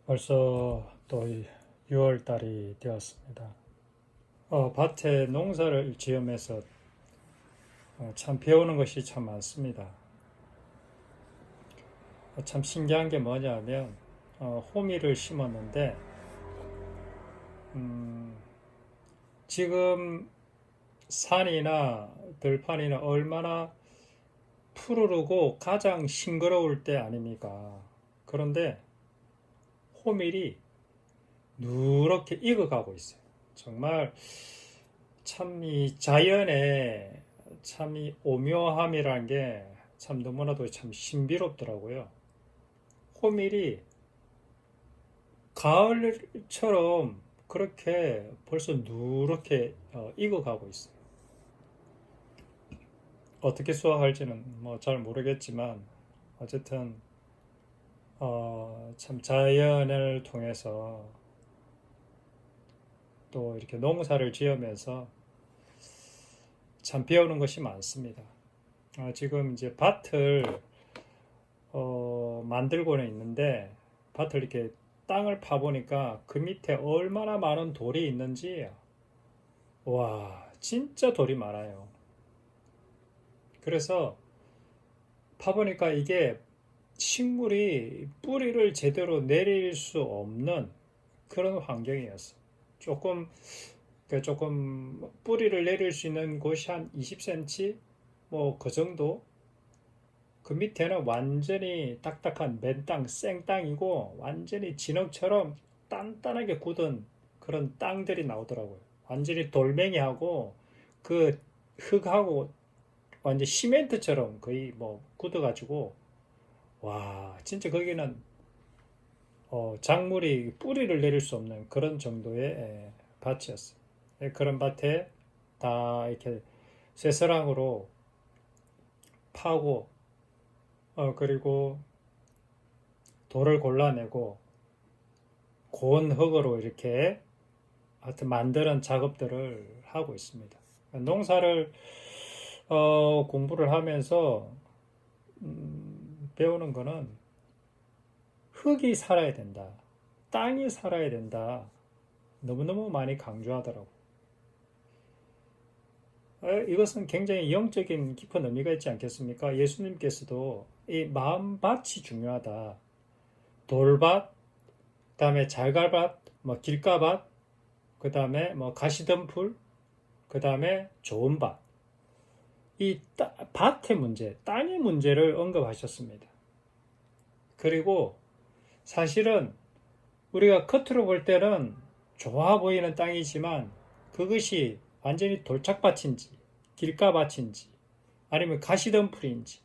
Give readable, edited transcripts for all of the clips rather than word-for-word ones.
벌써 또 6월 달이 되었습니다. 밭에 농사를 지으면서 참 배우는 것이 참 많습니다. 참 신기한 게 뭐냐면 호미를 심었는데 지금 산이나 들판이나 얼마나 푸르르고 가장 싱그러울 때 아닙니까? 그런데 호밀이 누렇게 익어가고 있어요. 정말 참 이 자연의 참 이 오묘함이라는 게 참 너무나도 참 신비롭더라고요. 호밀이 가을처럼 그렇게 벌써 누렇게 익어가고 있어요. 어떻게 수확할지는 뭐 잘 모르겠지만 어쨌든 참 자연을 통해서 또 이렇게 농사를 지으면서 참 배우는 것이 많습니다. 지금 이제 밭을 만들고는 있는데 밭을 이렇게 땅을 파보니까 그 밑에 얼마나 많은 돌이 있는지 와 진짜 돌이 많아요. 그래서 파보니까 이게 식물이 뿌리를 제대로 내릴 수 없는 그런 환경이었어. 조금 조금 뿌리를 내릴 수 있는 곳이 한 20cm 뭐 그 정도. 그 밑에는 완전히 딱딱한 맨땅 생땅이고 완전히 진흙처럼 단단하게 굳은 그런 땅들이 나오더라고요. 완전히 돌멩이하고 그 흙하고 완전 시멘트처럼 거의 뭐 굳어가지고 와 진짜 거기는 작물이 뿌리를 내릴 수 없는 그런 정도의 밭이었어요. 그런 밭에 다 이렇게 쇠서랑으로 파고 그리고 돌을 골라내고 고운 흙으로 이렇게 하여튼 만드는 작업들을 하고 있습니다. 농사를 공부를 하면서 배우는 거는 흙이 살아야 된다. 땅이 살아야 된다. 너무너무 많이 강조하더라고요. 이것은 굉장히 영적인 깊은 의미가 있지 않겠습니까? 예수님께서도 이 마음밭이 중요하다. 돌밭, 그다음에 잘갈밭, 뭐 길가밭, 그다음에 뭐 가시덤불, 그다음에 좋은 밭. 이 밭의 문제, 땅의 문제를 언급하셨습니다. 그리고 사실은 우리가 겉으로 볼 때는 좋아 보이는 땅이지만 그것이 완전히 돌착밭인지 길가밭인지 아니면 가시덤불인지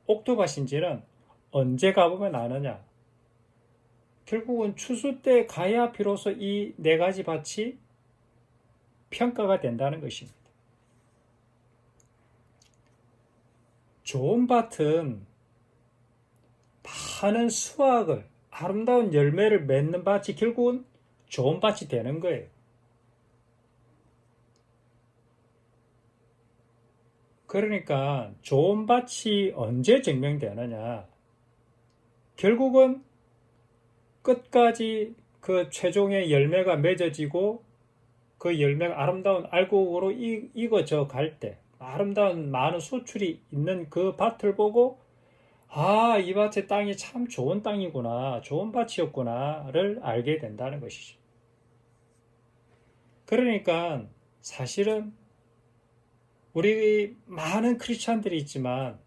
옥토밭인지는 언제 가보면 아느냐. 결국은 추수 때 가야 비로소 이 네 가지 밭이 평가가 된다는 것입니다. 좋은 밭은 많은 수확을 아름다운 열매를 맺는 밭이 결국은 좋은 밭이 되는 거예요. 그러니까 좋은 밭이 언제 증명되느냐? 결국은 끝까지 그 최종의 열매가 맺어지고 그 열매가 아름다운 알곡으로 익어져 갈 때, 아름다운 많은 수출이 있는 그 밭을 보고 이 밭의 땅이 참 좋은 땅이구나, 좋은 밭이었구나를 알게 된다는 것이죠. 그러니까 사실은 우리 많은 크리스찬들이 있지만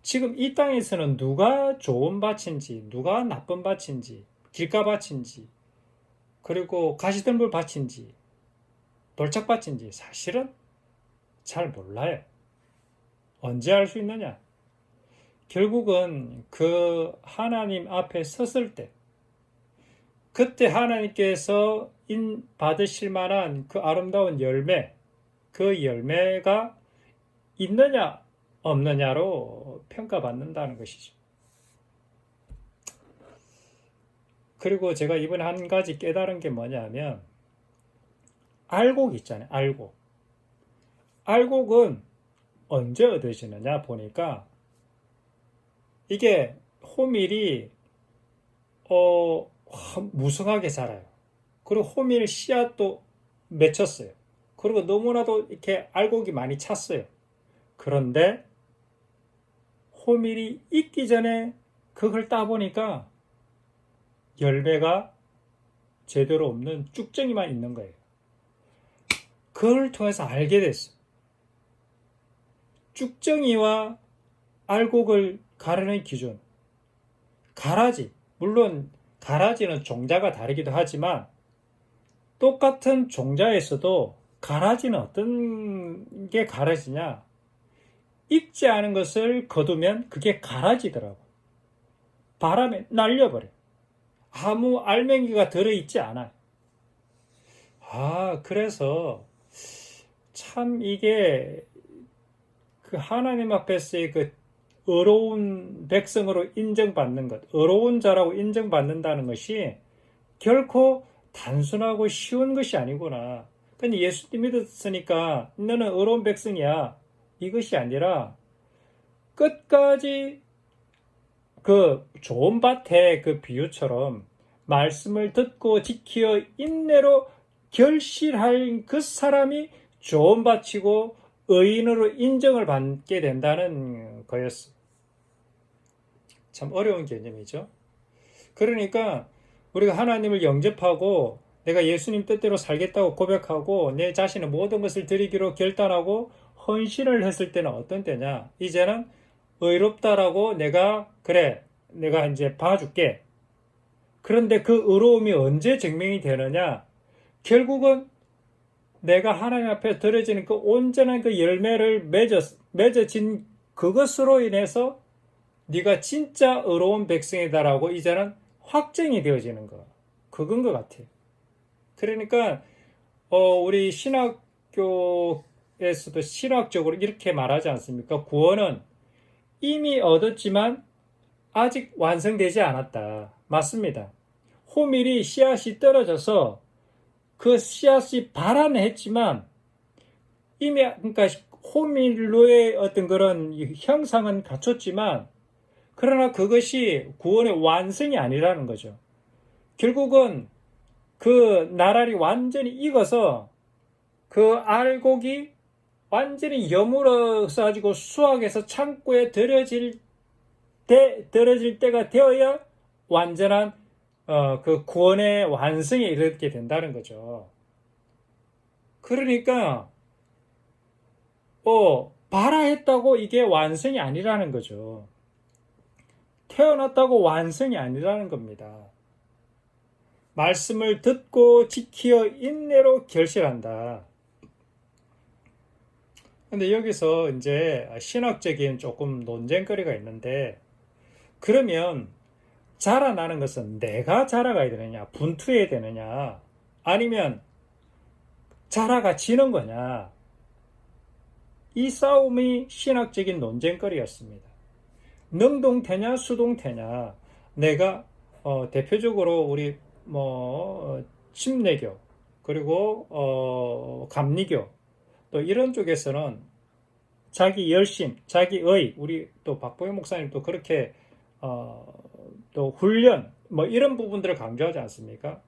지금 이 땅에서는 누가 좋은 밭인지, 누가 나쁜 밭인지, 길가밭인지, 그리고 가시덤불 밭인지, 돌착밭인지 사실은 잘 몰라요. 언제 알 수 있느냐? 결국은 그 하나님 앞에 섰을 때, 그때 하나님께서 받으실 만한 그 아름다운 열매, 그 열매가 있느냐, 없느냐로 평가받는다는 것이죠. 그리고 제가 이번에 한 가지 깨달은 게 뭐냐면, 알곡 있잖아요, 알곡. 알곡은 언제 얻어지느냐 보니까, 이게 호밀이 무성하게 자라요. 그리고 호밀 씨앗도 맺혔어요. 그리고 너무나도 이렇게 알곡이 많이 찼어요. 그런데 호밀이 익기 전에 그걸 따보니까 열매가 제대로 없는 쭉정이만 있는 거예요. 그걸 통해서 알게 됐어요. 쭉정이와 알곡을 가르는 기준. 가라지. 물론 가라지는 종자가 다르기도 하지만 똑같은 종자에서도 가라지는 어떤 게 가라지냐? 익지 않은 것을 거두면 그게 가라지더라고. 바람에 날려버려. 아무 알맹이가 들어있지 않아요. 그래서 참 이게 그 하나님 앞에서의 그 의로운 백성으로 인정받는 것, 의로운 자라고 인정받는다는 것이 결코 단순하고 쉬운 것이 아니구나. 근데 예수님 믿었으니까 너는 의로운 백성이야. 이것이 아니라 끝까지 그 좋은 밭의 그 비유처럼 말씀을 듣고 지키어 인내로 결실할 그 사람이 좋은 밭이고 의인으로 인정을 받게 된다는 거였어요. 참 어려운 개념이죠. 그러니까 우리가 하나님을 영접하고 내가 예수님 뜻대로 살겠다고 고백하고 내 자신의 모든 것을 드리기로 결단하고 헌신을 했을 때는 어떤 때냐? 이제는 의롭다라고 내가 이제 봐줄게. 그런데 그 의로움이 언제 증명이 되느냐? 결국은 내가 하나님 앞에 드려지는 그 온전한 그 열매를 맺어진 그것으로 인해서 네가 진짜 의로운 백성이다라고 이제는 확정이 되어지는 거. 그건 것 같아요. 그러니까 우리 신학교에서도 신학적으로 이렇게 말하지 않습니까? 구원은 이미 얻었지만 아직 완성되지 않았다. 맞습니다. 호밀이 씨앗이 떨어져서 그 씨앗이 발안했지만 이미 그러니까 호밀로의 어떤 그런 형상은 갖췄지만 그러나 그것이 구원의 완성이 아니라는 거죠. 결국은 그 나랄이 완전히 익어서 그 알곡이 완전히 여물어서 가지고 수확해서 창고에 들여질 때가 되어야 완전한 그 구원의 완성에 이르게 된다는 거죠. 그러니까 발아했다고 이게 완성이 아니라는 거죠. 태어났다고 완성이 아니라는 겁니다. 말씀을 듣고 지키어 인내로 결실한다. 근데 여기서 이제 신학적인 조금 논쟁거리가 있는데, 그러면 자라나는 것은 내가 자라가야 되느냐, 분투해야 되느냐, 아니면 자라가지는 거냐? 이 싸움이 신학적인 논쟁거리였습니다. 능동태냐, 수동태냐. 내가 대표적으로 우리 침례교 그리고 감리교 또 이런 쪽에서는 자기 열심, 자기 의, 우리 또 박보영 목사님도 그렇게 또 훈련 이런 부분들을 강조하지 않습니까?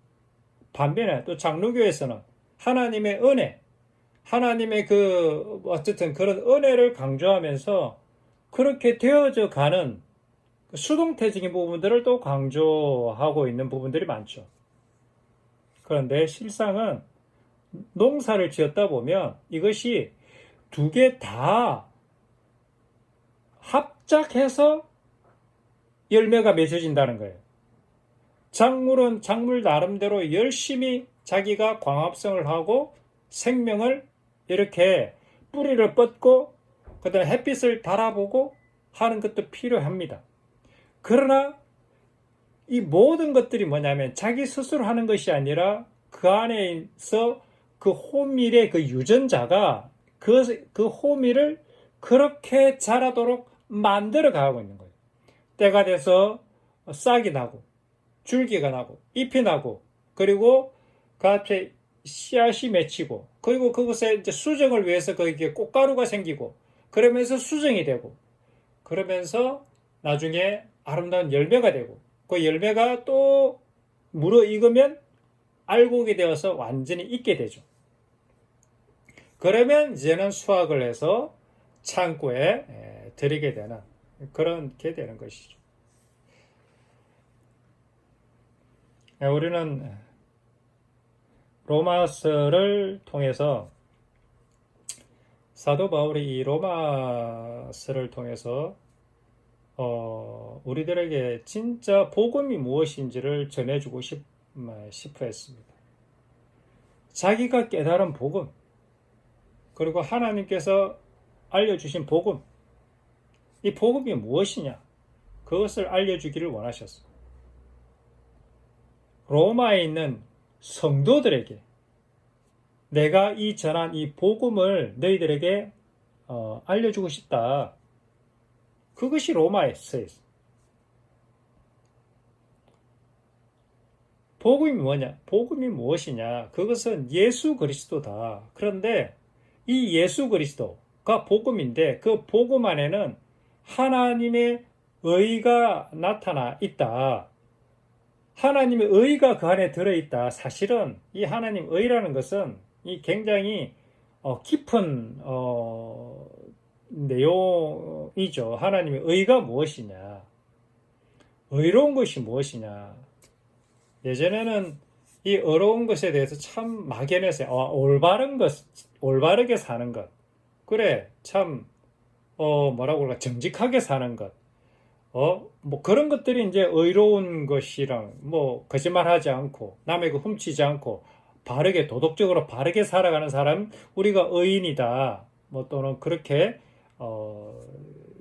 반면에 또 장로교에서는 하나님의 은혜, 하나님의 어쨌든 그런 은혜를 강조하면서 그렇게 되어져 가는 수동태적인 부분들을 또 강조하고 있는 부분들이 많죠. 그런데 실상은 농사를 지었다 보면 이것이 두 개 다 합작해서 열매가 맺어진다는 거예요. 작물은 작물 나름대로 열심히 자기가 광합성을 하고 생명을 이렇게 뿌리를 뻗고 그다음에 햇빛을 달아보고 하는 것도 필요합니다. 그러나 이 모든 것들이 뭐냐면 자기 스스로 하는 것이 아니라 그 안에서 그 호밀의 그 유전자가 그 호밀을 그렇게 자라도록 만들어 가고 있는 거예요. 때가 돼서 싹이 나고 줄기가 나고 잎이 나고 그리고 그 앞에 씨앗이 맺히고 그리고 그것에 이제 수정을 위해서 거기에 꽃가루가 생기고 그러면서 수정이 되고 그러면서 나중에 아름다운 열매가 되고 그 열매가 또 무르익으면 알곡이 되어서 완전히 익게 되죠. 그러면 이제는 수확을 해서 창고에 들이게 되는 그렇게 되는 것이죠. 우리는 로마서를 통해서 사도 바울이 이 로마서를 통해서 우리들에게 진짜 복음이 무엇인지를 전해주고 싶어 했습니다. 자기가 깨달은 복음, 그리고 하나님께서 알려주신 복음, 이 복음이 무엇이냐, 그것을 알려주기를 원하셨어요. 로마에 있는 성도들에게 내가 이 전한 이 복음을 너희들에게 알려주고 싶다. 그것이 로마에 써있어요. 복음이 뭐냐? 복음이 무엇이냐? 그것은 예수 그리스도다. 그런데 이 예수 그리스도가 복음인데 그 복음 안에는 하나님의 의가 나타나 있다. 하나님의 의가 그 안에 들어있다. 사실은 이 하나님 의라는 것은 이 굉장히 깊은 내용이죠. 하나님의 의가 무엇이냐? 의로운 것이 무엇이냐? 예전에는 이 어려운 것에 대해서 참 막연했어요. 올바르게 사는 것. 그래, 참, 뭐라고 할까, 정직하게 사는 것. 뭐 그런 것들이 이제 의로운 것이랑, 뭐, 거짓말하지 않고, 남에게 훔치지 않고, 바르게, 도덕적으로 바르게 살아가는 사람, 우리가 의인이다. 뭐 또는 그렇게,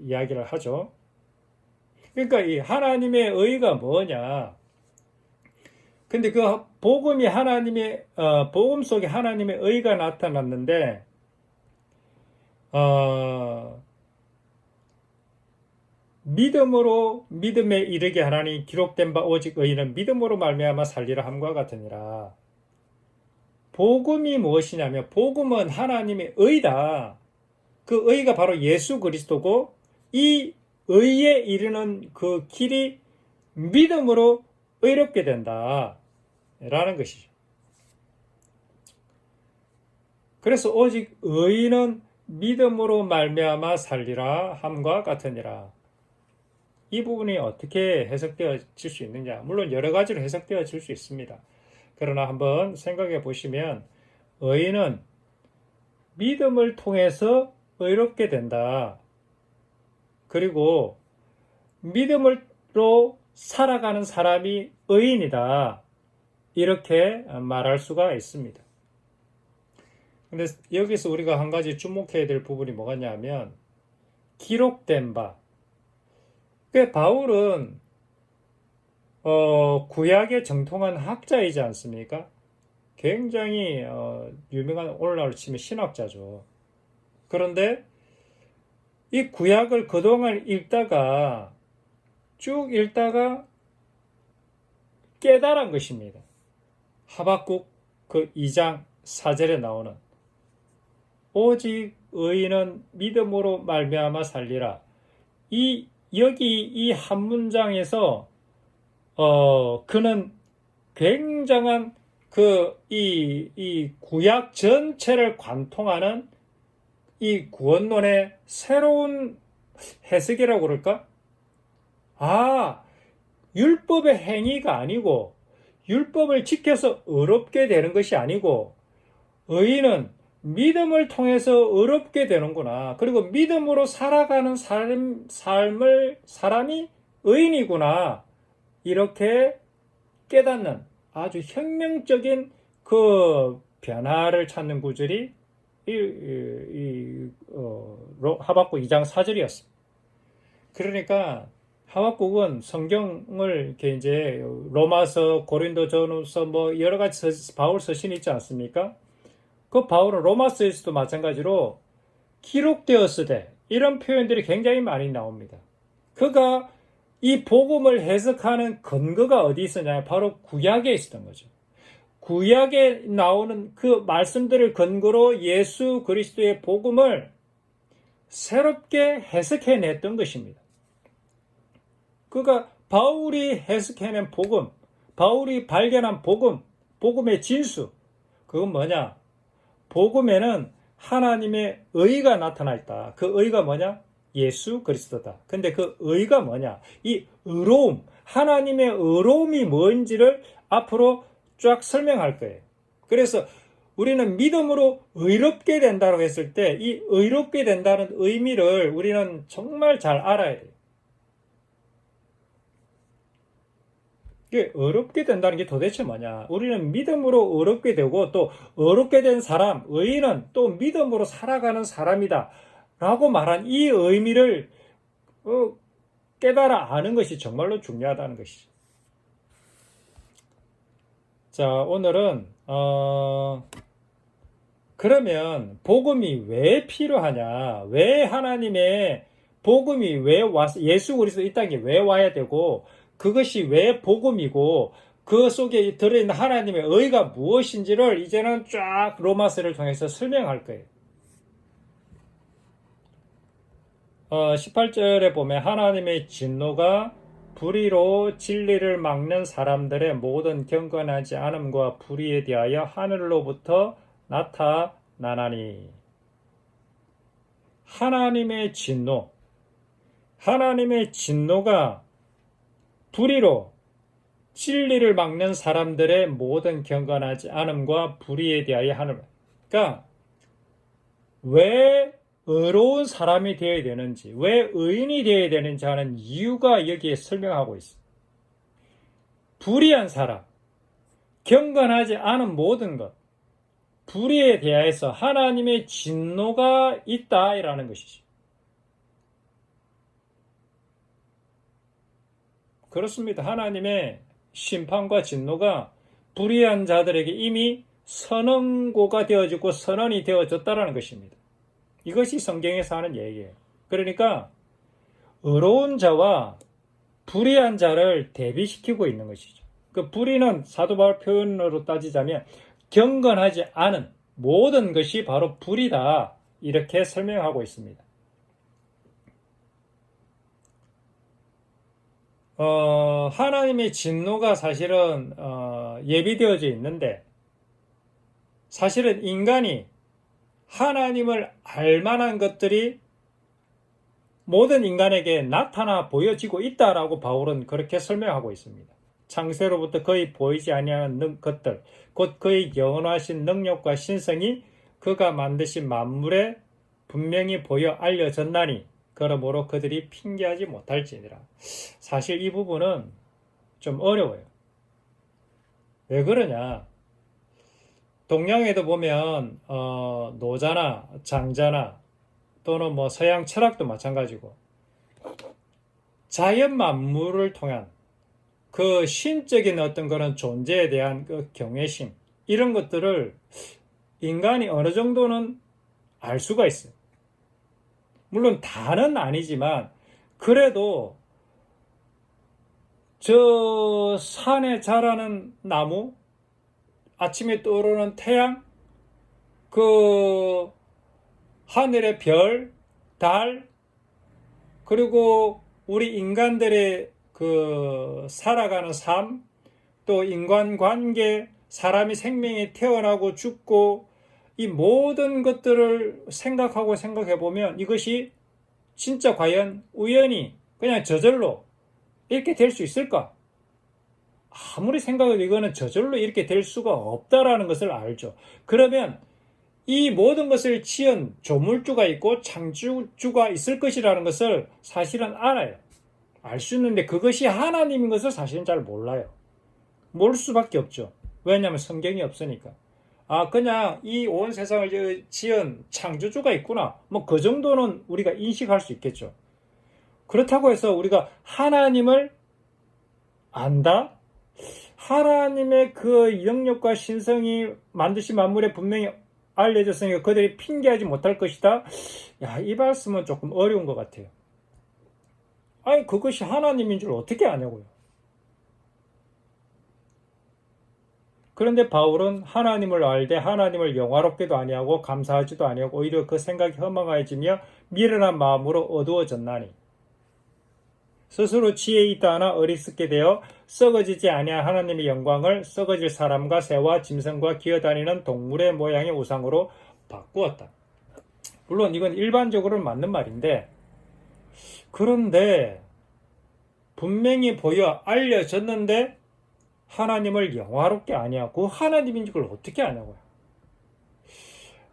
이야기를 하죠. 그러니까 이 하나님의 의가 뭐냐? 근데 그 복음이 복음 속에 하나님의 의가 나타났는데, 믿음으로 믿음에 이르게 하나니 기록된 바 오직 의인은 믿음으로 말미암아 살리라 함과 같으니라. 복음이 무엇이냐면 복음은 하나님의 의다. 그 의가 바로 예수 그리스도고 이 의에 이르는 그 길이 믿음으로 의롭게 된다. 라는 것이죠. 그래서 오직 의인은 믿음으로 말미암아 살리라 함과 같으니라. 이 부분이 어떻게 해석되어질 수 있느냐? 물론 여러 가지로 해석되어질 수 있습니다. 그러나 한번 생각해 보시면 의인은 믿음을 통해서 의롭게 된다. 그리고 믿음으로 살아가는 사람이 의인이다. 이렇게 말할 수가 있습니다. 근데 여기서 우리가 한 가지 주목해야 될 부분이 뭐냐면 기록된 바. 바울은 구약의 정통한 학자이지 않습니까? 굉장히 유명한 오늘날로 치면 신학자죠. 그런데 이 구약을 그동안 쭉 읽다가 깨달은 것입니다. 하박국 그 2장 4절에 나오는 오직 의인은 믿음으로 말미암아 살리라. 여기 이 한 문장에서 그는 굉장한 이 구약 전체를 관통하는 이 구원론의 새로운 해석이라고 그럴까? 율법의 행위가 아니고 율법을 지켜서 의롭게 되는 것이 아니고 의인은 믿음을 통해서 의롭게 되는구나. 그리고 믿음으로 살아가는 사람이 의인이구나. 이렇게 깨닫는 아주 혁명적인 그 변화를 찾는 구절이 하박국 2장 4절이었습니다. 그러니까 하박국은 성경을 이렇게 이제 로마서, 고린도전서 뭐 여러 가지 바울 서신이 있지 않습니까? 그 바울은 로마서에서도 마찬가지로 기록되었으되 이런 표현들이 굉장히 많이 나옵니다. 그가 이 복음을 해석하는 근거가 어디 있었냐? 바로 구약에 있었던 거죠. 구약에 나오는 그 말씀들을 근거로 예수 그리스도의 복음을 새롭게 해석해냈던 것입니다. 그가 바울이 해석해낸 복음, 바울이 발견한 복음, 복음의 진수, 그건 뭐냐? 복음에는 하나님의 의가 나타나 있다. 그 의가 뭐냐? 예수 그리스도다. 근데 그 의가 뭐냐? 이 의로움, 하나님의 의로움이 뭔지를 앞으로 쫙 설명할 거예요. 그래서 우리는 믿음으로 의롭게 된다고 했을 때 이 의롭게 된다는 의미를 우리는 정말 잘 알아야 돼요. 이게 의롭게 된다는 게 도대체 뭐냐? 우리는 믿음으로 의롭게 되고 또 의롭게 된 사람, 의인은 또 믿음으로 살아가는 사람이다 라고 말한 이 의미를 깨달아 아는 것이 정말로 중요하다는 것이죠. 자, 오늘은 그러면 복음이 왜 필요하냐? 왜 하나님의 복음이 왜 예수 그리스도 이 땅에 왜 와야 되고 그것이 왜 복음이고 그 속에 들어있는 하나님의 의가 무엇인지를 이제는 쫙 로마서를 통해서 설명할 거예요. 18절에 보면 하나님의 진노가 불의로 진리를 막는 사람들의 모든 경건하지 않음과 불의에 대하여 하늘로부터 나타나나니. 하나님의 진노가 불의로 진리를 막는 사람들의 모든 경건하지 않음과 불의에 대하여 하늘. 그러니까 왜 의로운 사람이 되어야 되는지, 왜 의인이 되어야 되는지 하는 이유가 여기에 설명하고 있습니다. 불의한 사람, 경건하지 않은 모든 것, 불의에 대해서 하나님의 진노가 있다라는 것이죠. 그렇습니다. 하나님의 심판과 진노가 불의한 자들에게 이미 선언고가 되어지고 선언이 되어졌다라는 것입니다. 이것이 성경에서 하는 얘기예요. 그러니까 의로운 자와 불의한 자를 대비시키고 있는 것이죠. 그 불의는 사도 바울 표현으로 따지자면 경건하지 않은 모든 것이 바로 불의다, 이렇게 설명하고 있습니다. 하나님의 진노가 사실은 예비되어져 있는데 사실은 인간이 하나님을 알만한 것들이 모든 인간에게 나타나 보여지고 있다라고 바울은 그렇게 설명하고 있습니다. 창세로부터 거의 보이지 아니하는 것들, 곧 그의 영원하신 능력과 신성이 그가 만드신 만물에 분명히 보여 알려졌나니 그러므로 그들이 핑계하지 못할지니라. 사실 이 부분은 좀 어려워요. 왜 그러냐? 동양에도 보면 노자나 장자나 또는 뭐 서양 철학도 마찬가지고 자연 만물을 통한 그 신적인 어떤 그런 존재에 대한 그 경외심, 이런 것들을 인간이 어느 정도는 알 수가 있어요. 물론 다는 아니지만 그래도 저 산에 자라는 나무, 아침에 떠오르는 태양, 그 하늘의 별, 달, 그리고 우리 인간들의 그 살아가는 삶, 또 인간관계, 사람이 생명이 태어나고 죽고 이 모든 것들을 생각해 보면 이것이 진짜 과연 우연히 그냥 저절로 이렇게 될 수 있을까? 아무리 생각해도 이거는 저절로 이렇게 될 수가 없다라는 것을 알죠. 그러면 이 모든 것을 지은 조물주가 있고 창조주가 있을 것이라는 것을 사실은 알아요. 알 수 있는데 그것이 하나님인 것을 사실은 잘 몰라요. 모를 수밖에 없죠. 왜냐하면 성경이 없으니까. 그냥 이 온 세상을 지은 창조주가 있구나. 뭐 그 정도는 우리가 인식할 수 있겠죠. 그렇다고 해서 우리가 하나님을 안다? 하나님의 그 영역과 신성이 만드신 만물에 분명히 알려졌으니까 그들이 핑계하지 못할 것이다. 이 말씀은 조금 어려운 것 같아요. 그것이 하나님인 줄 어떻게 아냐고요. 그런데 바울은 하나님을 알되 하나님을 영화롭게도 아니하고 감사하지도 아니하고 오히려 그 생각이 허망해지며 미련한 마음으로 어두워졌나니. 스스로 지혜 있다 하나 어리석게 되어 썩어지지 아니한 하나님의 영광을 썩어질 사람과 새와 짐승과 기어다니는 동물의 모양의 우상으로 바꾸었다. 물론 이건 일반적으로는 맞는 말인데, 그런데 분명히 보여 알려졌는데 하나님을 영화롭게 아니야. 그 하나님인 걸 어떻게 아냐고요.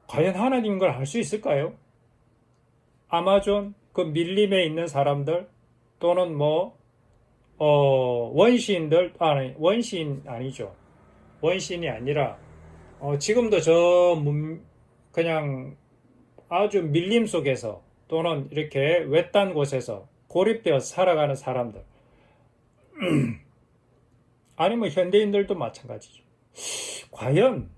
과연 하나님인 걸 알 수 있을까요? 아마존 그 밀림에 있는 사람들 또는 원시인들, 아니 원시인 아니죠. 원시인이 아니라 지금도 그냥 아주 밀림 속에서 또는 이렇게 외딴 곳에서 고립되어 살아가는 사람들 아니면 현대인들도 마찬가지죠. 과연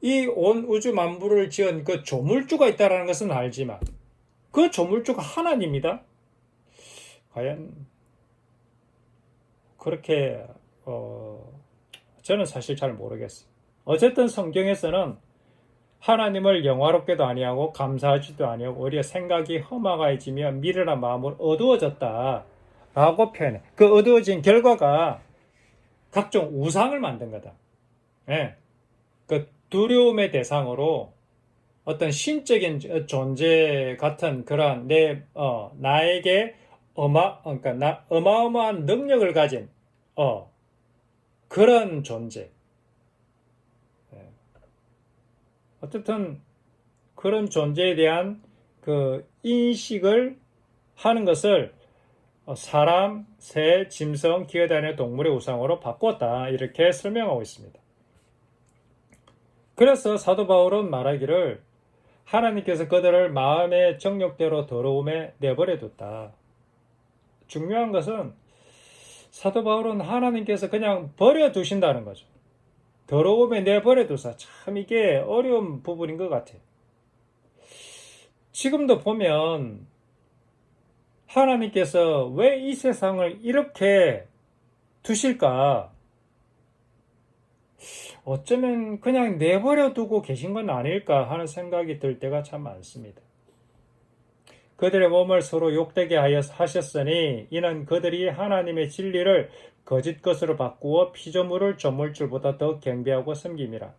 이 온 우주 만물을 지은 그 조물주가 있다는 것은 알지만 그 조물주가 하나님이다? 과연 그렇게 저는 사실 잘 모르겠어요. 어쨌든 성경에서는 하나님을 영화롭게도 아니하고 감사하지도 아니하고 오히려 생각이 험악해지며 미련한 마음으로 어두워졌다 라고 표현해. 그 어두워진 결과가 각종 우상을 만든 거다. 예. 그 두려움의 대상으로 어떤 신적인 존재 같은 그런 나에게 그러니까 어마어마한 능력을 가진 그런 존재. 어쨌든 그런 존재에 대한 그 인식을 하는 것을 사람, 새, 짐승, 기어다니는 동물의 우상으로 바꾸었다. 이렇게 설명하고 있습니다. 그래서 사도 바울은 말하기를 하나님께서 그들을 마음의 정욕대로 더러움에 내버려 뒀다. 중요한 것은 사도 바울은 하나님께서 그냥 버려 두신다는 거죠. 더러움에 내버려 두사. 참 이게 어려운 부분인 것 같아요. 지금도 보면 하나님께서 왜 이 세상을 이렇게 두실까? 어쩌면 그냥 내버려 두고 계신 건 아닐까 하는 생각이 들 때가 참 많습니다. 그들의 몸을 서로 욕되게 하셨으니 이는 그들이 하나님의 진리를 거짓 것으로 바꾸어 피조물을 조물줄보다 더 경배하고 섬김이라.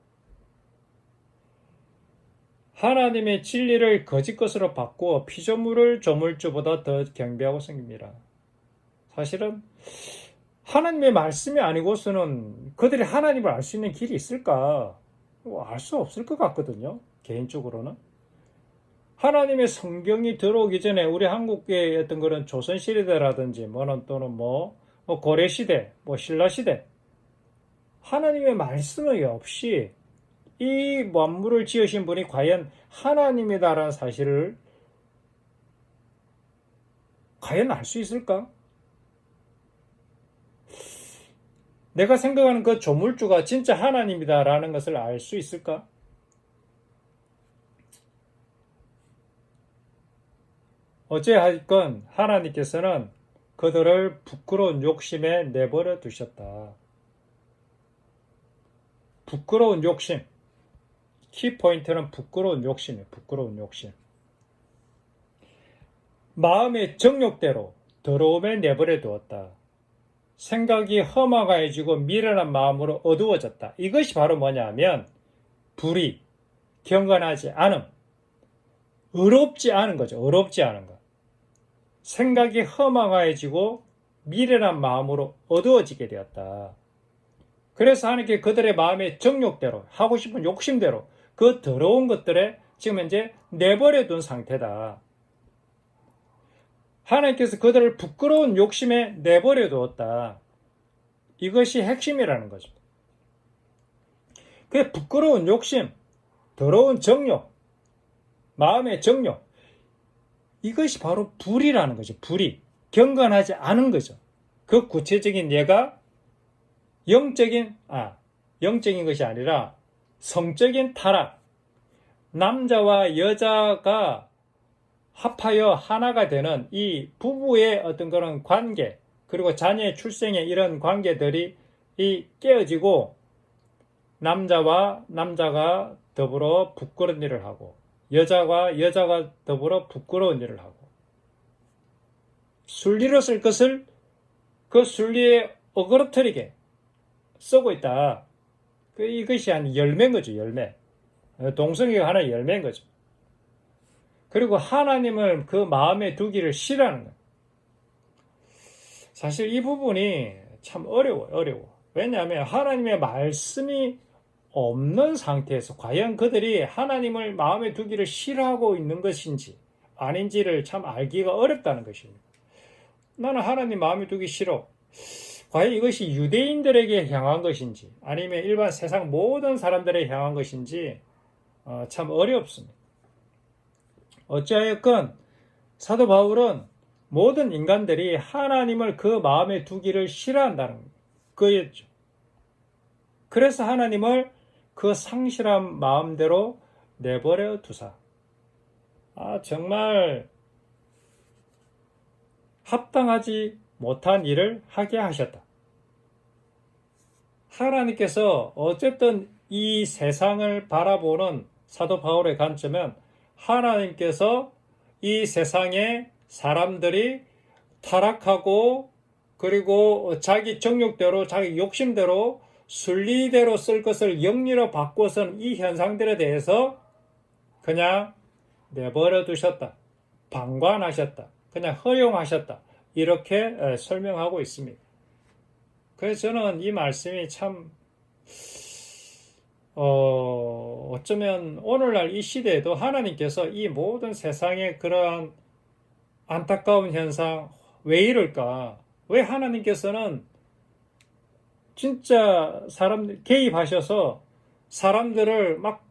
하나님의 진리를 거짓 것으로 바꾸어 피조물을 조물주보다 더 경배하고 섬깁니다. 사실은 하나님의 말씀이 아니고서는 그들이 하나님을 알 수 있는 길이 있을까? 알 수 없을 것 같거든요. 개인적으로는. 하나님의 성경이 들어오기 전에 우리 한국의 어떤 그런 조선시대라든지 또는 고려시대, 신라시대 하나님의 말씀이 없이 이 만물을 지으신 분이 과연 하나님이다라는 사실을 과연 알 수 있을까? 내가 생각하는 그 조물주가 진짜 하나님이다라는 것을 알 수 있을까? 어찌하건 하나님께서는 그들을 부끄러운 욕심에 내버려 두셨다. 부끄러운 욕심. 키포인트는 부끄러운 욕심이에요. 부끄러운 욕심. 마음의 정욕대로 더러움에 내버려 두었다. 생각이 험악해지고 미련한 마음으로 어두워졌다. 이것이 바로 뭐냐면 불의, 경건하지 않음, 의롭지 않은 거죠. 의롭지 않은 것. 생각이 험악해지고 미련한 마음으로 어두워지게 되었다. 그래서 하나님께 그들의 마음의 정욕대로 하고 싶은 욕심대로 그 더러운 것들에 지금 현재 내버려 둔 상태다. 하나님께서 그들을 부끄러운 욕심에 내버려 두었다. 이것이 핵심이라는 거죠. 그 부끄러운 욕심, 더러운 정욕, 마음의 정욕, 이것이 바로 불이라는 거죠. 불이. 경건하지 않은 거죠. 그 구체적인 예가 영적인 것이 아니라 성적인 타락. 남자와 여자가 합하여 하나가 되는 이 부부의 어떤 그런 관계, 그리고 자녀의 출생의 이런 관계들이 깨어지고 남자가 더불어 부끄러운 일을 하고 여자가 더불어 부끄러운 일을 하고 순리로 쓸 것을 그 순리에 어그러뜨리게 쓰고 있다. 이것이 한 열매인 거죠, 열매. 동성애가 하나의 열매인 거죠. 그리고 하나님을 그 마음에 두기를 싫어하는 거예요. 사실 이 부분이 참 어려워. 왜냐하면 하나님의 말씀이 없는 상태에서 과연 그들이 하나님을 마음에 두기를 싫어하고 있는 것인지 아닌지를 참 알기가 어렵다는 것입니다. 나는 하나님 마음에 두기 싫어. 과연 이것이 유대인들에게 향한 것인지 아니면 일반 세상 모든 사람들에게 향한 것인지 참 어렵습니다. 어찌하였건 사도 바울은 모든 인간들이 하나님을 그 마음에 두기를 싫어한다는 거였죠. 그래서 하나님을 그 상실한 마음대로 내버려 두사. 정말 합당하지 못한 일을 하게 하셨다. 하나님께서 어쨌든 이 세상을 바라보는 사도 바울의 관점은 하나님께서 이 세상에 사람들이 타락하고 그리고 자기 정욕대로 자기 욕심대로 순리대로 쓸 것을 영리로 바꿔서는 이 현상들에 대해서 그냥 내버려 두셨다. 방관하셨다. 그냥 허용하셨다. 이렇게 설명하고 있습니다. 그래서 저는 이 말씀이 참 어쩌면 오늘날 이 시대에도 하나님께서 이 모든 세상의 그러한 안타까운 현상 왜 이럴까? 왜 하나님께서는 진짜 사람들 개입하셔서 사람들을 막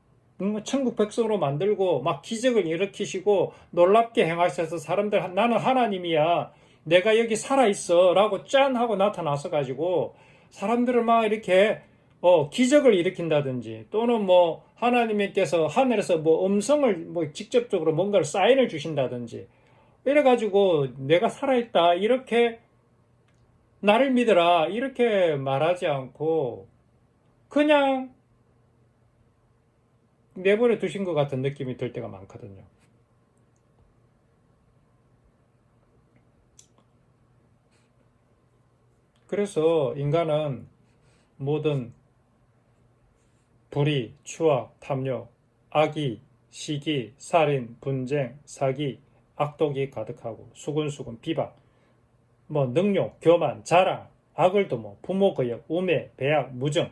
천국 백성으로 만들고 막 기적을 일으키시고 놀랍게 행하셔서 사람들 나는 하나님이야 내가 여기 살아있어 라고 짠 하고 나타나서 가지고 사람들을 막 이렇게 기적을 일으킨다든지 또는 뭐 하나님께서 하늘에서 뭐 음성을 뭐 직접적으로 뭔가를 사인을 주신다든지 이래가지고 내가 살아있다 이렇게 나를 믿어라 이렇게 말하지 않고 그냥 내버려 두신 것 같은 느낌이 들 때가 많거든요. 그래서 인간은 모든 불의, 추악, 탐욕, 악의, 시기, 살인, 분쟁, 사기, 악독이 가득하고 수군수군, 비방, 능욕, 교만, 자랑, 악을 도모, 부모 거역, 우매, 배악, 무정,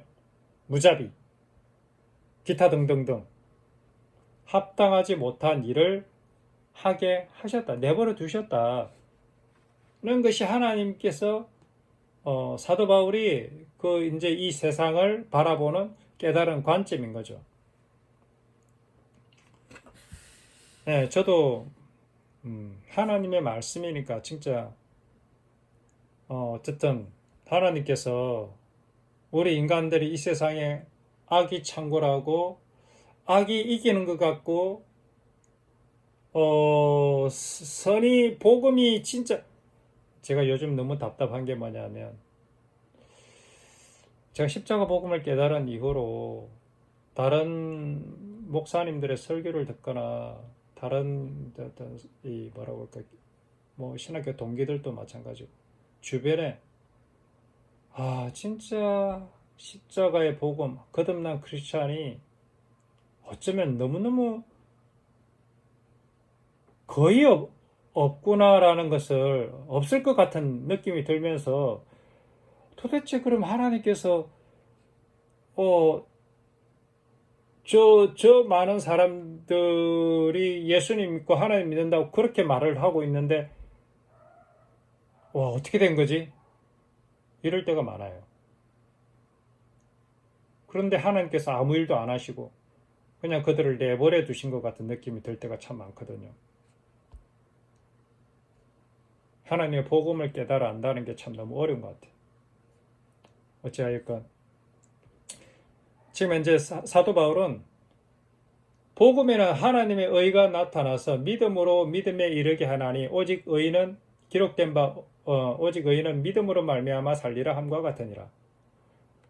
무자비, 기타 등등등 합당하지 못한 일을 하게 하셨다. 내버려 두셨다. 는 것이 하나님께서 사도 바울이 이제 이 세상을 바라보는 깨달은 관점인 거죠. 네, 저도 하나님의 말씀이니까 진짜 어쨌든 하나님께서 우리 인간들이 이 세상에 악이 창궐하고 악이 이기는 것 같고 선이 복음이 진짜 제가 요즘 너무 답답한 게 뭐냐면 제가 십자가 복음을 깨달은 이후로 다른 목사님들의 설교를 듣거나 다른 이 뭐라고 할까 뭐 신학교 동기들도 마찬가지고 주변에 진짜 십자가의 복음 거듭난 크리스찬이 어쩌면 너무너무 거의 없구나라는 것을 없을 것 같은 느낌이 들면서 도대체 그럼 하나님께서 저 많은 사람들이 예수님 믿고 하나님 믿는다고 그렇게 말을 하고 있는데 어떻게 된 거지? 이럴 때가 많아요. 그런데 하나님께서 아무 일도 안 하시고 그냥 그들을 내버려 두신 것 같은 느낌이 들 때가 참 많거든요. 하나님의 복음을 깨달아 안다는 게 참 너무 어려운 것 같아요. 어찌하였건 지금 이제 사도 바울은 복음에는 하나님의 의가 나타나서 믿음으로 믿음에 이르게 하나니 오직 의는 기록된 바 오직 의는 믿음으로 말미암아 살리라 함과 같으니라.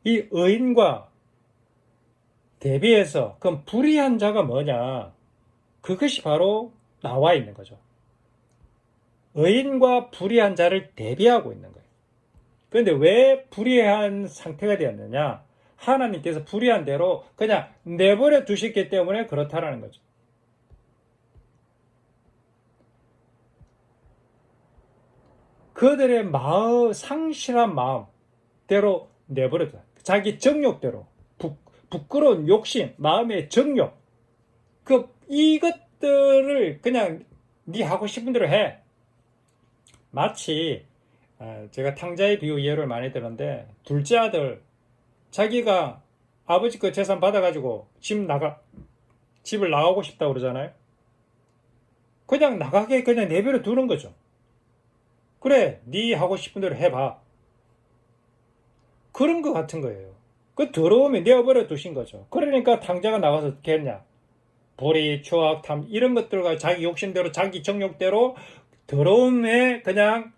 이 의인과 대비해서 그럼 불의한 자가 뭐냐? 그것이 바로 나와 있는 거죠. 의인과 불의한 자를 대비하고 있는 거예요. 그런데 왜 불의한 상태가 되었느냐? 하나님께서 불의한 대로 그냥 내버려 두셨기 때문에 그렇다라는 거죠. 그들의 마음, 상실한 마음대로 내버려둬. 자기 정욕대로, 부끄러운 욕심, 마음의 정욕, 이것들을 그냥 네 하고 싶은 대로 해. 마치 제가 탕자의 비유 예를 많이 드는데, 둘째 아들 자기가 아버지 그 재산 받아가지고 집을 나가고 싶다고 그러잖아요. 그냥 나가게 그냥 내버려 두는 거죠. 그래, 네 하고 싶은 대로 해봐. 그런 거 같은 거예요. 그 더러움이 내버려 두신 거죠. 그러니까 탕자가 나가서 어떻게 했냐? 불의, 추악, 탐 이런 것들과 자기 욕심대로 자기 정욕대로 더러움에 그냥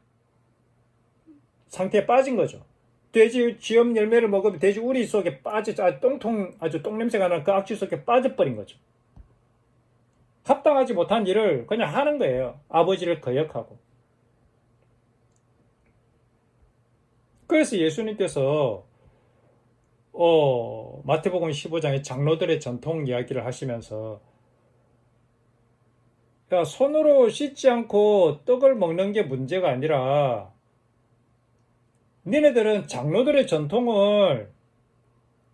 상태에 빠진 거죠. 돼지 쥐염 열매를 먹으면 돼지 우리 속에 아주 똥냄새가 나는 그 악취 속에 빠져버린 거죠. 합당하지 못한 일을 그냥 하는 거예요. 아버지를 거역하고. 그래서 예수님께서 마태복음 15장에 장로들의 전통 이야기를 하시면서, 야, 손으로 씻지 않고 떡을 먹는 게 문제가 아니라 니네들은 장로들의 전통을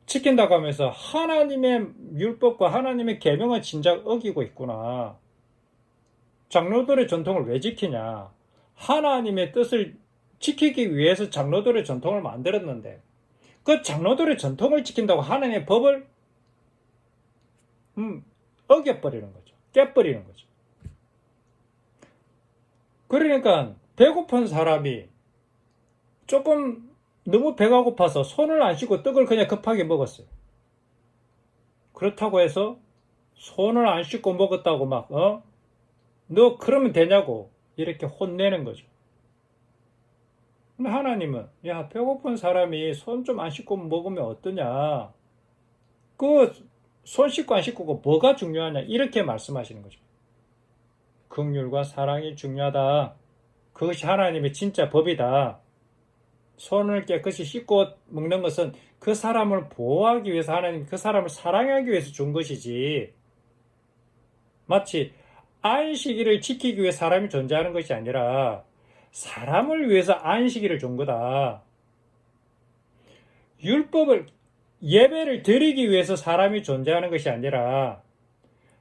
지킨다고 하면서 하나님의 율법과 하나님의 계명을 진작 어기고 있구나. 장로들의 전통을 왜 지키냐? 하나님의 뜻을 지키기 위해서 장로들의 전통을 만들었는데, 그 장로들의 전통을 지킨다고 하나님의 법을 어겨버리는 거죠. 깨버리는 거죠. 그러니까 배고픈 사람이 조금 너무 배가 고파서 손을 안 씻고 떡을 그냥 급하게 먹었어요. 그렇다고 해서 손을 안 씻고 먹었다고 너 그러면 되냐고 이렇게 혼내는 거죠. 근데 하나님은, 야, 배고픈 사람이 손 좀 안 씻고 먹으면 어떠냐? 손 씻고 안 씻고 뭐가 중요하냐? 이렇게 말씀하시는 거죠. 긍휼과 사랑이 중요하다. 그것이 하나님의 진짜 법이다. 손을 깨끗이 씻고 먹는 것은 그 사람을 보호하기 위해서, 하나님 그 사람을 사랑하기 위해서 준 것이지, 마치 안식일을 지키기 위해 사람이 존재하는 것이 아니라 사람을 위해서 안식일을 준 거다. 예배를 드리기 위해서 사람이 존재하는 것이 아니라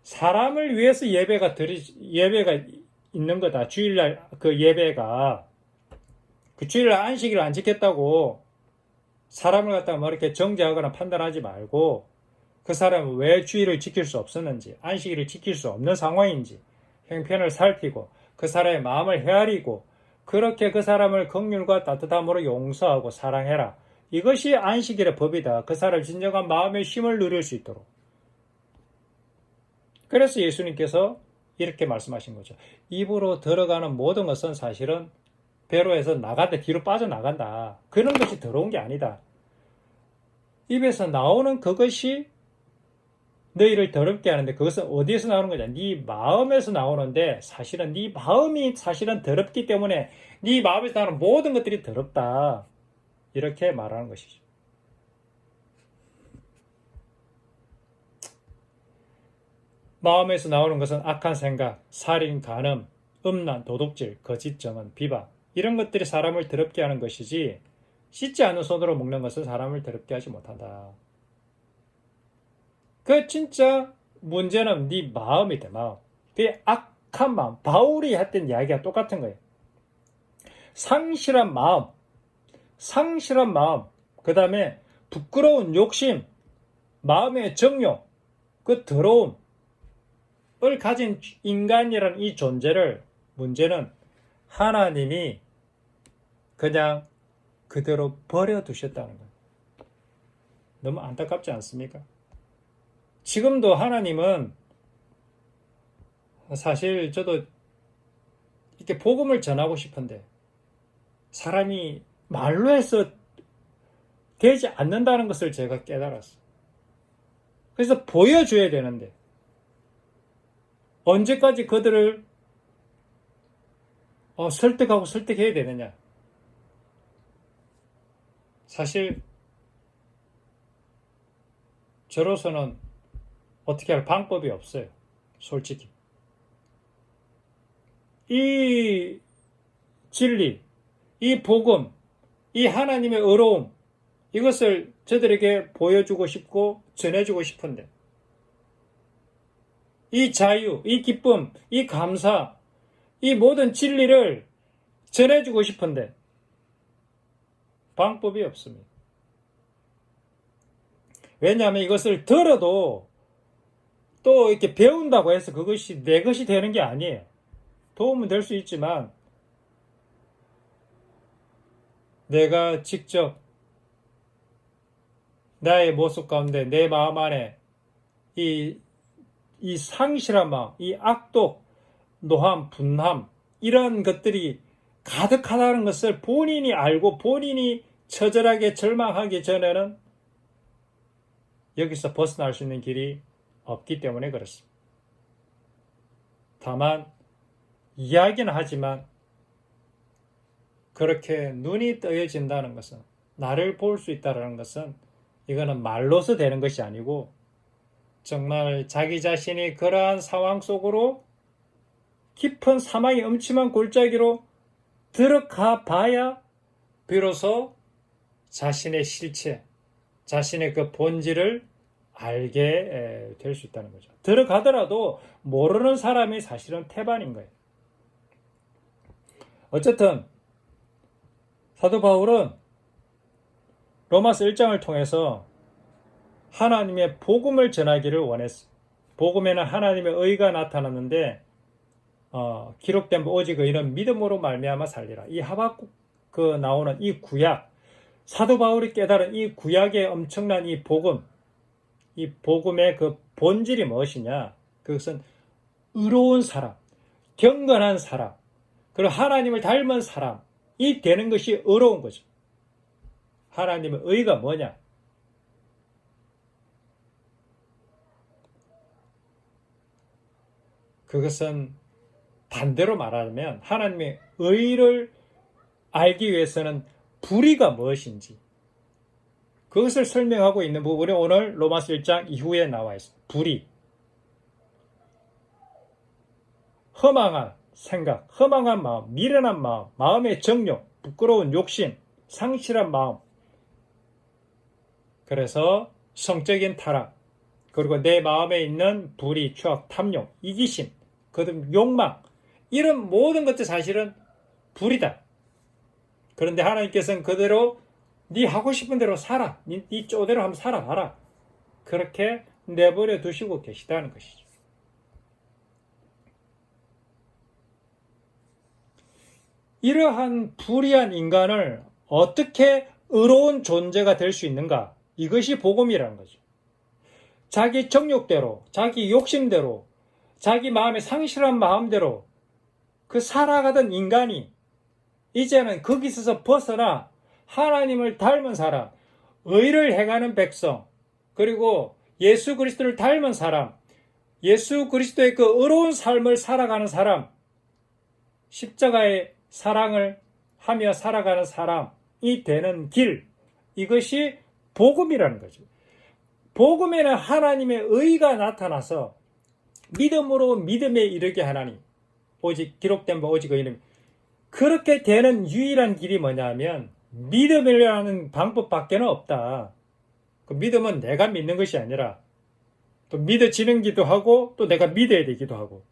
사람을 위해서 예배가 있는 거다. 주일날 그 예배가, 그 주일날 안식일을 안 지켰다고 사람을 갖다가 뭐 이렇게 정죄하거나 판단하지 말고, 그 사람은 왜 주일을 지킬 수 없었는지, 안식일을 지킬 수 없는 상황인지 형편을 살피고 그 사람의 마음을 헤아리고, 그렇게 그 사람을 긍휼과 따뜻함으로 용서하고 사랑해라. 이것이 안식일의 법이다. 그 사람 진정한 마음의 쉼을 누릴 수 있도록. 그래서 예수님께서 이렇게 말씀하신 거죠. 입으로 들어가는 모든 것은 사실은 배로에서 뒤로 빠져나간다. 그런 것이 더러운 게 아니다. 입에서 나오는 그것이 너희를 더럽게 하는데, 그것은 어디에서 나오는 거냐? 네 마음에서 나오는데, 사실은 네 마음이 사실은 더럽기 때문에 네 마음에서 나오는 모든 것들이 더럽다. 이렇게 말하는 것이죠. 마음에서 나오는 것은 악한 생각, 살인, 간음, 음란, 도둑질, 거짓 증언, 비방, 이런 것들이 사람을 더럽게 하는 것이지, 씻지 않은 손으로 먹는 것은 사람을 더럽게 하지 못한다. 그 진짜 문제는 네 마음이다. 마음. 그 악한 마음. 바울이 했던 이야기가 똑같은 거예요. 상실한 마음, 그 다음에 부끄러운 욕심, 마음의 정욕, 그 더러움을 가진 인간이라는 이 존재를, 문제는 하나님이 그냥 그대로 버려두셨다는 거예요. 너무 안타깝지 않습니까? 지금도 하나님은, 사실 저도 이렇게 복음을 전하고 싶은데 사람이 말로 해서 되지 않는다는 것을 제가 깨달았어요. 그래서 보여줘야 되는데, 언제까지 그들을 설득하고 설득해야 되느냐? 사실 저로서는 어떻게 할 방법이 없어요. 솔직히. 이 진리, 이 복음, 이 하나님의 의로움, 이것을 저들에게 보여주고 싶고 전해주고 싶은데, 이 자유, 이 기쁨, 이 감사, 이 모든 진리를 전해주고 싶은데 방법이 없습니다. 왜냐하면 이것을 들어도 또 이렇게 배운다고 해서 그것이 내 것이 되는 게 아니에요. 도움은 될 수 있지만 내가 직접 나의 모습 가운데 내 마음 안에 이 상실한 마음, 이 악독, 노함, 분함 이런 것들이 가득하다는 것을 본인이 알고 본인이 처절하게 절망하기 전에는 여기서 벗어날 수 있는 길이 없기 때문에 그렇습니다. 다만 이야기는 하지만 그렇게 눈이 떠여진다는 것은, 나를 볼 수 있다는 것은 이거는 말로서 되는 것이 아니고 정말 자기 자신이 그러한 상황 속으로 깊은 사망의 음침한 골짜기로 들어가 봐야 비로소 자신의 실체, 자신의 그 본질을 알게 될 수 있다는 거죠. 들어가더라도 모르는 사람이 사실은 태반인 거예요. 어쨌든 사도 바울은 로마서 1장을 통해서 하나님의 복음을 전하기를 원했어요. 복음에는 하나님의 의가 나타났는데 기록된 오직 의는 믿음으로 말미암아 살리라. 이 하박국 나오는 이 구약, 사도 바울이 깨달은 이 구약의 엄청난 이 복음, 이 복음의 그 본질이 무엇이냐? 그것은 의로운 사람, 경건한 사람, 그리고 하나님을 닮은 사람이 되는 것이 의로운 거죠. 하나님의 의가 뭐냐? 그것은 반대로 말하면 하나님의 의를 알기 위해서는 불의가 무엇인지 그것을 설명하고 있는 부분이 오늘 로마서 1장 이후에 나와 있습니다. 불의, 허망한 생각, 허망한 마음, 미련한 마음, 마음의 정욕, 부끄러운 욕심, 상실한 마음, 그래서 성적인 타락, 그리고 내 마음에 있는 불의, 추악, 탐욕, 이기심, 그다음 욕망, 이런 모든 것들 사실은 불이다. 그런데 하나님께서는 그대로 네 하고 싶은 대로 살아, 네 쪼대로 한번 살아봐라, 그렇게 내버려 두시고 계시다는 것이죠. 이러한 불의한 인간을 어떻게 의로운 존재가 될 수 있는가? 이것이 복음이라는 거죠. 자기 정욕대로, 자기 욕심대로, 자기 마음의 상실한 마음대로 그 살아가던 인간이 이제는 거기서 벗어나 하나님을 닮은 사람, 의를 행하는 백성, 그리고 예수 그리스도를 닮은 사람, 예수 그리스도의 그 의로운 삶을 살아가는 사람, 십자가의 사랑을 하며 살아가는 사람이 되는 길, 이것이 복음이라는 거죠. 복음에는 하나님의 의가 나타나서 믿음으로 믿음에 이르게 하나니 오직 기록된 바 오직 의는, 그렇게 되는 유일한 길이 뭐냐면 믿음이라는 방법밖에는 없다. 그 믿음은 내가 믿는 것이 아니라 또 믿어지는 기도 하고 또 내가 믿어야 되기도 하고,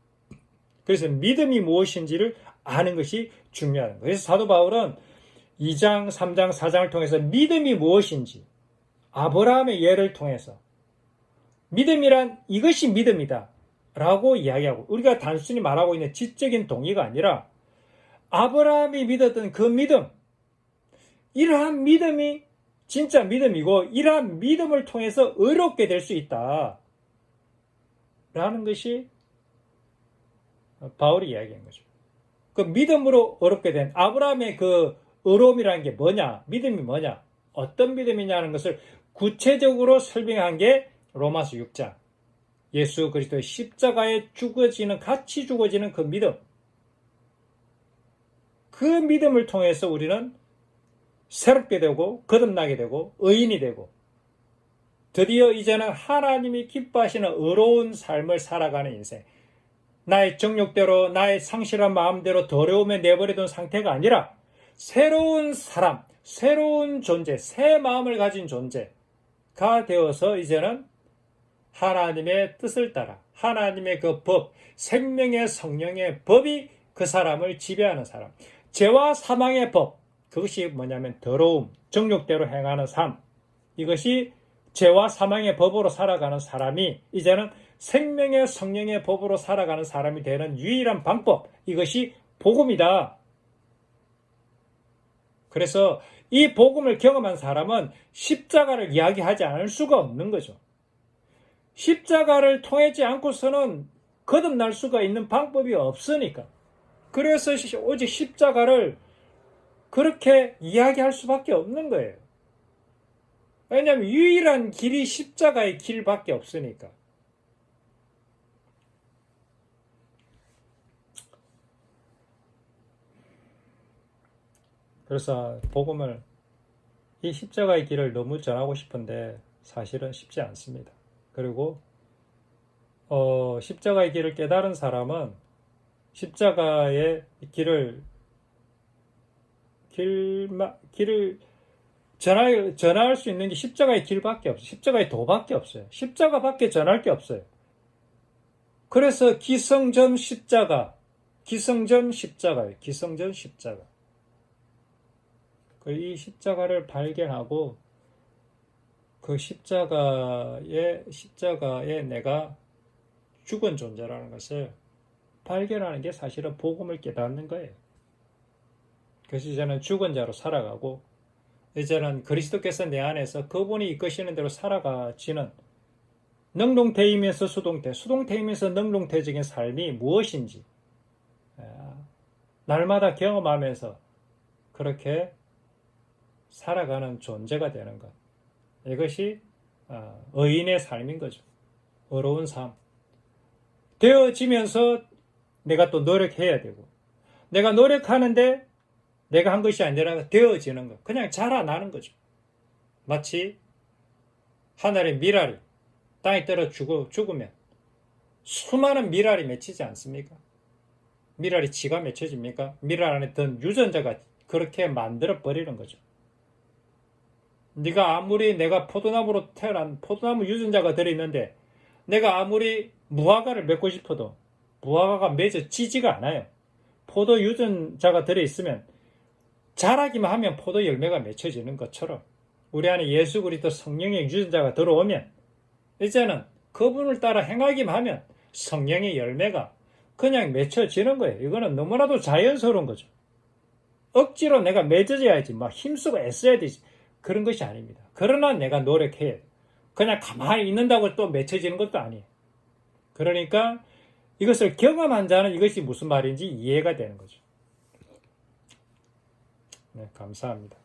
그래서 믿음이 무엇인지를 아는 것이 중요한 거예요. 그래서 사도 바울은 2장, 3장, 4장을 통해서 믿음이 무엇인지 아브라함의 예를 통해서 믿음이란 이것이 믿음이다 라고 이야기하고, 우리가 단순히 말하고 있는 지적인 동의가 아니라 아브라함이 믿었던 그 믿음, 이러한 믿음이 진짜 믿음이고 이러한 믿음을 통해서 의롭게 될 수 있다 라는 것이 바울이 이야기한 거죠. 그 믿음으로 의롭게 된 아브라함의 그 의로움이라는 게 뭐냐, 믿음이 뭐냐, 어떤 믿음이냐는 것을 구체적으로 설명한 게 로마서 6장, 예수 그리스도의 십자가에 죽어지는, 같이 죽어지는 그 믿음, 그 믿음을 통해서 우리는 새롭게 되고 거듭나게 되고 의인이 되고 드디어 이제는 하나님이 기뻐하시는 의로운 삶을 살아가는 인생, 나의 정욕대로 나의 상실한 마음대로 더러움에 내버려둔 상태가 아니라 새로운 사람, 새로운 존재, 새 마음을 가진 존재가 되어서 이제는 하나님의 뜻을 따라 하나님의 그 법, 생명의 성령의 법이 그 사람을 지배하는 사람, 죄와 사망의 법, 그것이 뭐냐면 더러움, 정욕대로 행하는 삶, 이것이 죄와 사망의 법으로 살아가는 사람이 이제는 생명의 성령의 법으로 살아가는 사람이 되는 유일한 방법, 이것이 복음이다. 그래서 이 복음을 경험한 사람은 십자가를 이야기하지 않을 수가 없는 거죠. 십자가를 통하지 않고서는 거듭날 수가 있는 방법이 없으니까. 그래서 오직 십자가를 그렇게 이야기할 수밖에 없는 거예요. 왜냐하면 유일한 길이 십자가의 길밖에 없으니까. 그래서 복음을, 이 십자가의 길을 너무 전하고 싶은데 사실은 쉽지 않습니다. 그리고 십자가의 길을 깨달은 사람은 십자가의 길을 전할 수 있는 게 십자가의 길밖에 없어요. 십자가의 도밖에 없어요. 십자가밖에 전할 게 없어요. 그래서 기성전 십자가예요. 기성전 십자가. 이 십자가를 발견하고 그 십자가에 내가 죽은 존재라는 것을 발견하는 게 사실은 복음을 깨닫는 거예요. 그래서 이제는 죽은 자로 살아가고 이제는 그리스도께서 내 안에서 그분이 이끄시는 대로 살아가지는 능동태이면서 수동태이면서 능동태적인 삶이 무엇인지 날마다 경험하면서 그렇게 살아가는 존재가 되는 것. 이것이 의인의 삶인 거죠. 의로운 삶. 되어지면서 내가 또 노력해야 되고, 내가 노력하는데 내가 한 것이 아니라 되어지는 것. 그냥 자라나는 거죠. 마치 하늘의 미랄이 땅에 떨어 죽으면 수많은 미랄이 맺히지 않습니까? 미랄이 지가 맺혀집니까? 미랄 안에 든 유전자가 그렇게 만들어 버리는 거죠. 네가 아무리 내가 포도나무로 태어난 포도나무 유전자가 들어있는데 내가 아무리 무화과를 맺고 싶어도 무화과가 맺어지지가 않아요. 포도 유전자가 들어있으면 자라기만 하면 포도 열매가 맺혀지는 것처럼 우리 안에 예수 그리스도 성령의 유전자가 들어오면 이제는 그분을 따라 행하기만 하면 성령의 열매가 그냥 맺혀지는 거예요. 이거는 너무나도 자연스러운 거죠. 억지로 내가 맺어져야지 막 힘쓰고 애써야 되지 그런 것이 아닙니다. 그러나 내가 노력해야 돼. 그냥 가만히 있는다고 또 맺혀지는 것도 아니에요. 그러니까 이것을 경험한 자는 이것이 무슨 말인지 이해가 되는 거죠. 네, 감사합니다.